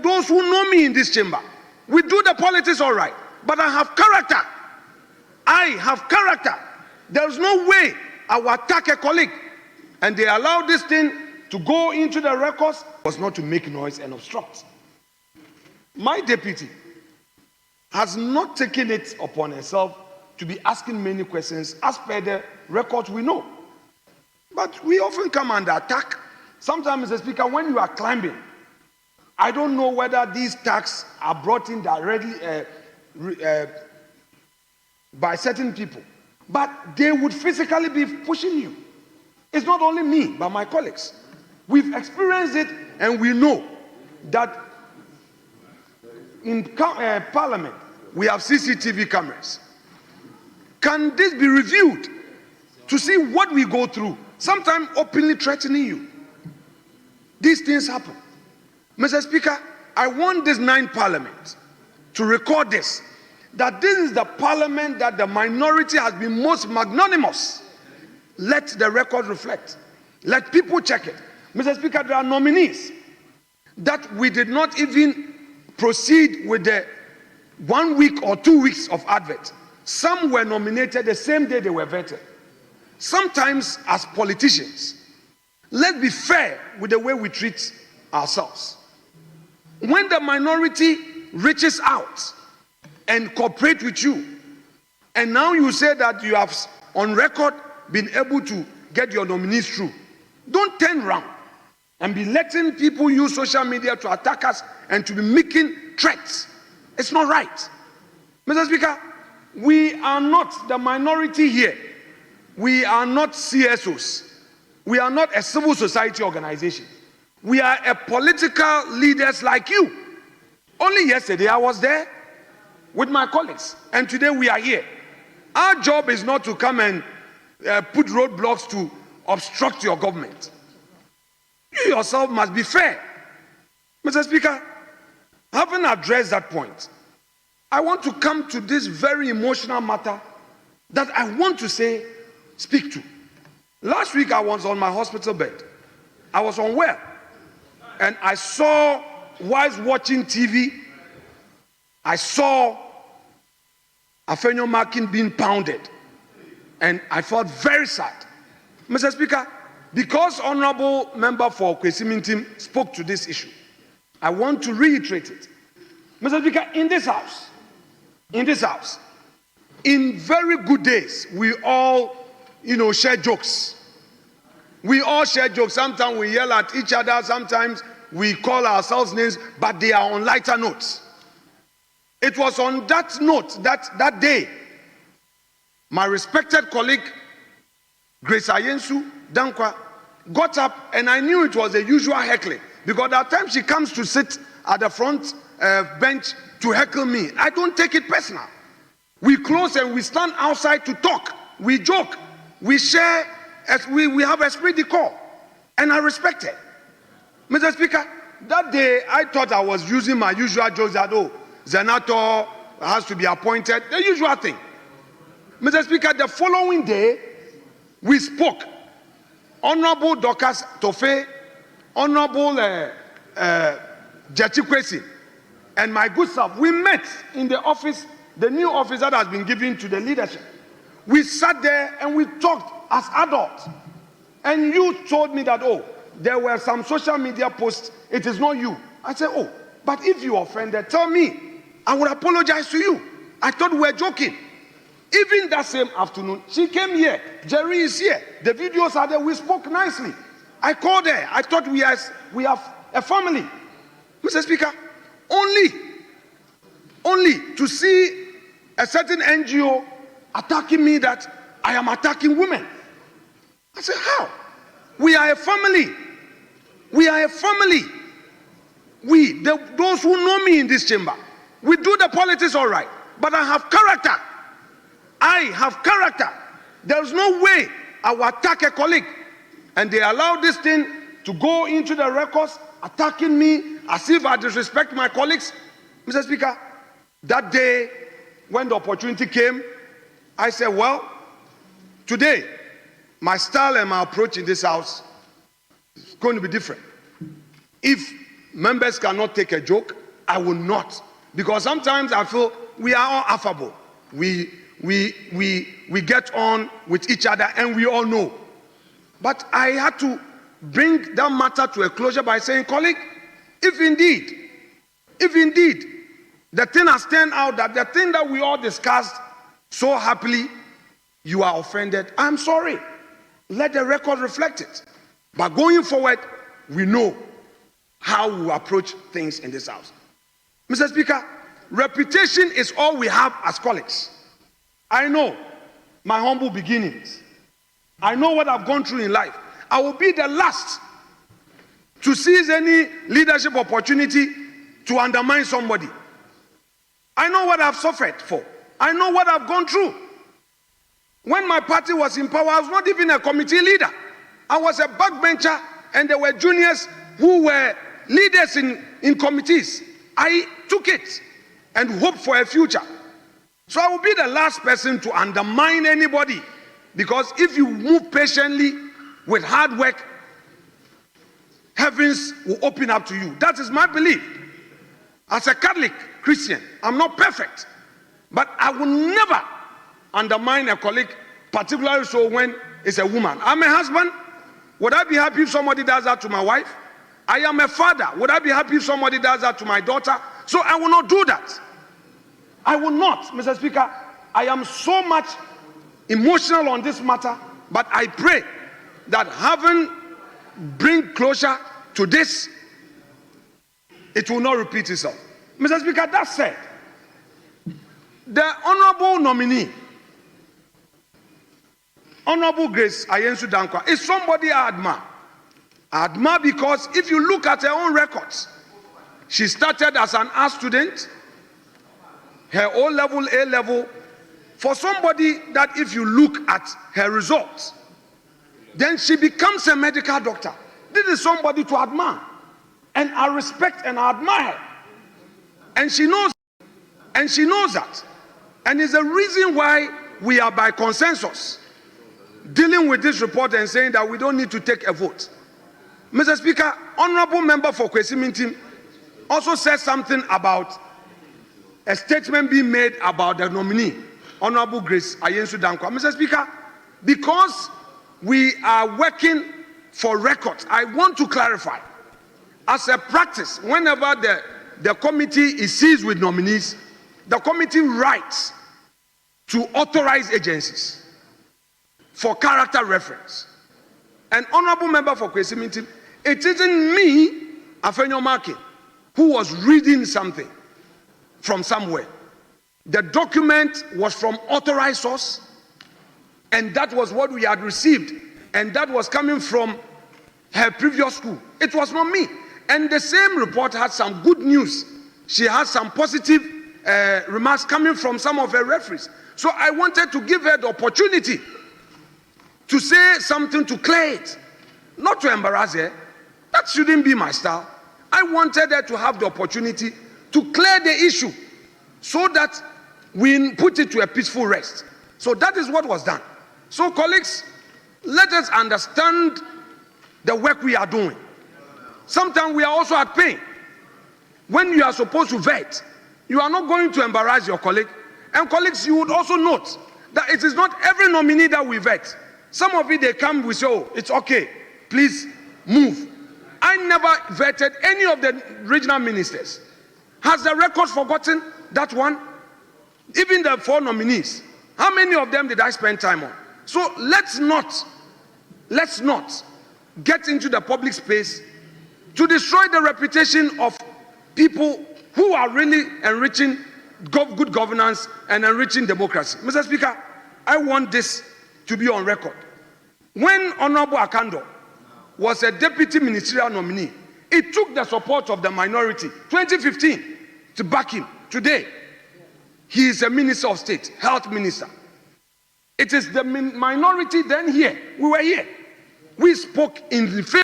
Those who know me in this chamber, we do the politics all right, but I have character. I have character. There's no way I will attack a colleague. And they allow this thing to go into the records was not to make noise and obstruct. My deputy has not taken it upon herself to be asking many questions as per the records we know. But we often come under attack. Sometimes, Mr. Speaker, when you are climbing, I don't know whether these attacks are brought in directly by certain people, but they would physically be pushing you. It's not only me, but my colleagues. We've experienced it, and we know that in Parliament, we have CCTV cameras. Can this be reviewed to see what we go through? Sometimes openly threatening you. These things happen. Mr. Speaker, I want this 9th Parliament to record this, that this is the Parliament that the minority has been most magnanimous. Let the record reflect. Let people check it. Mr. Speaker, there are nominees that we did not even proceed with the 1 week or 2 weeks of advert. Some were nominated the same day they were vetted. Sometimes, as politicians, let's be fair with the way we treat ourselves. When the minority reaches out and cooperate with you, and now you say that you have on record been able to get your nominees through, don't turn around and be letting people use social media to attack us and to be making threats. It's not right. Mr. Speaker, we are not the minority here. We are not CSOs. We are not a civil society organization. We are a political leaders like you. Only yesterday I was there with my colleagues, and today we are here. Our job is not to come and put roadblocks to obstruct your government. You yourself must be fair. Mr. Speaker, having addressed that point, I want to come to this very emotional matter that I want to speak to. Last week I was on my hospital bed. I was unwell, and I saw, whilst watching TV, I saw Afenyo Markin being pounded, and I felt very sad. Mr. Speaker, because Honorable Member for Kwesimintim spoke to this issue, I want to reiterate it. Mr. Speaker, in this house, in very good days, we all, share jokes. We all share jokes. Sometimes we yell at each other. Sometimes we call ourselves names, but they are on lighter notes. It was on that note that day, my respected colleague, Grace Ayensu Dankwa, got up, and I knew it was the usual heckling, because at times she comes to sit at the front bench to heckle me. I don't take it personal. We close and we stand outside to talk. We joke. We share. We have esprit de corps, and I respect it. Mr. Speaker, that day I thought I was using my usual jokes that, Senator has to be appointed, the usual thing. Mr. Speaker, the following day, we spoke. Honorable Dorcas Tofe, Honorable Jechi Kwesi, and my good self, we met in the office, the new office that has been given to the leadership. We sat there and we talked as adults. And you told me that, there were some social media posts, it is not you. I said, but if you offended, tell me. I would apologize to you. I thought we were joking. Even that same afternoon, she came here. Jerry is here. The videos are there. We spoke nicely. I called her. I thought we have a family. Mr. Speaker, only to see a certain NGO attacking me that I am attacking women. I said, how? We are a family. We are a family. Those who know me in this chamber, we do the politics all right, but I have character. I have character. There's no way I will attack a colleague. And they allow this thing to go into the records, attacking me as if I disrespect my colleagues. Mr. Speaker, that day when the opportunity came, I said, well, today, my style and my approach in this house is going to be different. If members cannot take a joke, I will not. Because sometimes I feel we are all affable. We get on with each other and we all know. But I had to bring that matter to a closure by saying, colleague, if indeed the thing has turned out that the thing that we all discussed so happily, you are offended, I'm sorry. Let the record reflect it. But going forward, we know how we approach things in this house. Mr. Speaker, reputation is all we have as colleagues. I know my humble beginnings. I know what I've gone through in life. I will be the last to seize any leadership opportunity to undermine somebody. I know what I've suffered for. I know what I've gone through. When my party was in power, I was not even a committee leader. I was a backbencher, and there were juniors who were leaders in committees. I took it and hoped for a future. So I will be the last person to undermine anybody, because if you move patiently with hard work, heavens will open up to you. That is my belief. As a Catholic Christian, I'm not perfect, but I will never undermine a colleague, particularly so when it's a woman. I'm a husband. Would I be happy if somebody does that to my wife? I am a father. Would I be happy if somebody does that to my daughter? So I will not do that. I will not, Mr. Speaker. I am so much emotional on this matter, but I pray that heaven bring closure to this. It will not repeat itself. Mr. Speaker, that said, the honorable nominee, Honorable Grace Ayensu Dankwa, is somebody I admire. I admire because if you look at her own records, she started as an art student, her O-level, A-level. For somebody that if you look at her results, then she becomes a medical doctor. This is somebody to admire. And I respect and I admire her. And she knows that. And it's the reason why we are by consensus dealing with this report and saying that we don't need to take a vote. Mr. Speaker, honorable member for Kwesi Mintim also said something about a statement being made about the nominee, Honorable Grace Ayensu Dankwa. Mr. Speaker, because we are working for records, I want to clarify, as a practice, whenever the committee is seized with nominees, the committee writes to authorized agencies for character reference. An honorable member for Kwesi Mintim, it isn't me, Afenyo Markin, who was reading something from somewhere. The document was from authorized source, and that was what we had received, and that was coming from her previous school. It was not me. And the same report had some good news. She had some positive remarks coming from some of her referees. So I wanted to give her the opportunity to say something to clear it, not to embarrass her. That shouldn't be my style. I wanted her to have the opportunity to clear the issue so that we put it to a peaceful rest. So that is what was done. So colleagues, let us understand the work we are doing. Sometimes we are also at pain. When you are supposed to vet, you are not going to embarrass your colleague. And colleagues, you would also note that it is not every nominee that we vet. Some of it, they come, we say, oh, it's okay, please move. I never vetted any of the regional ministers. Has the record forgotten that one? Even the 4 nominees, how many of them did I spend time on? So let's not get into the public space to destroy the reputation of people who are really enriching good governance and enriching democracy. Mr. Speaker, I want this to be on record. When Honorable Akando was a deputy ministerial nominee, it took the support of the minority, 2015, to back him. Today, he is a minister of state, health minister. It is the minority then here. We were here. We spoke in the favor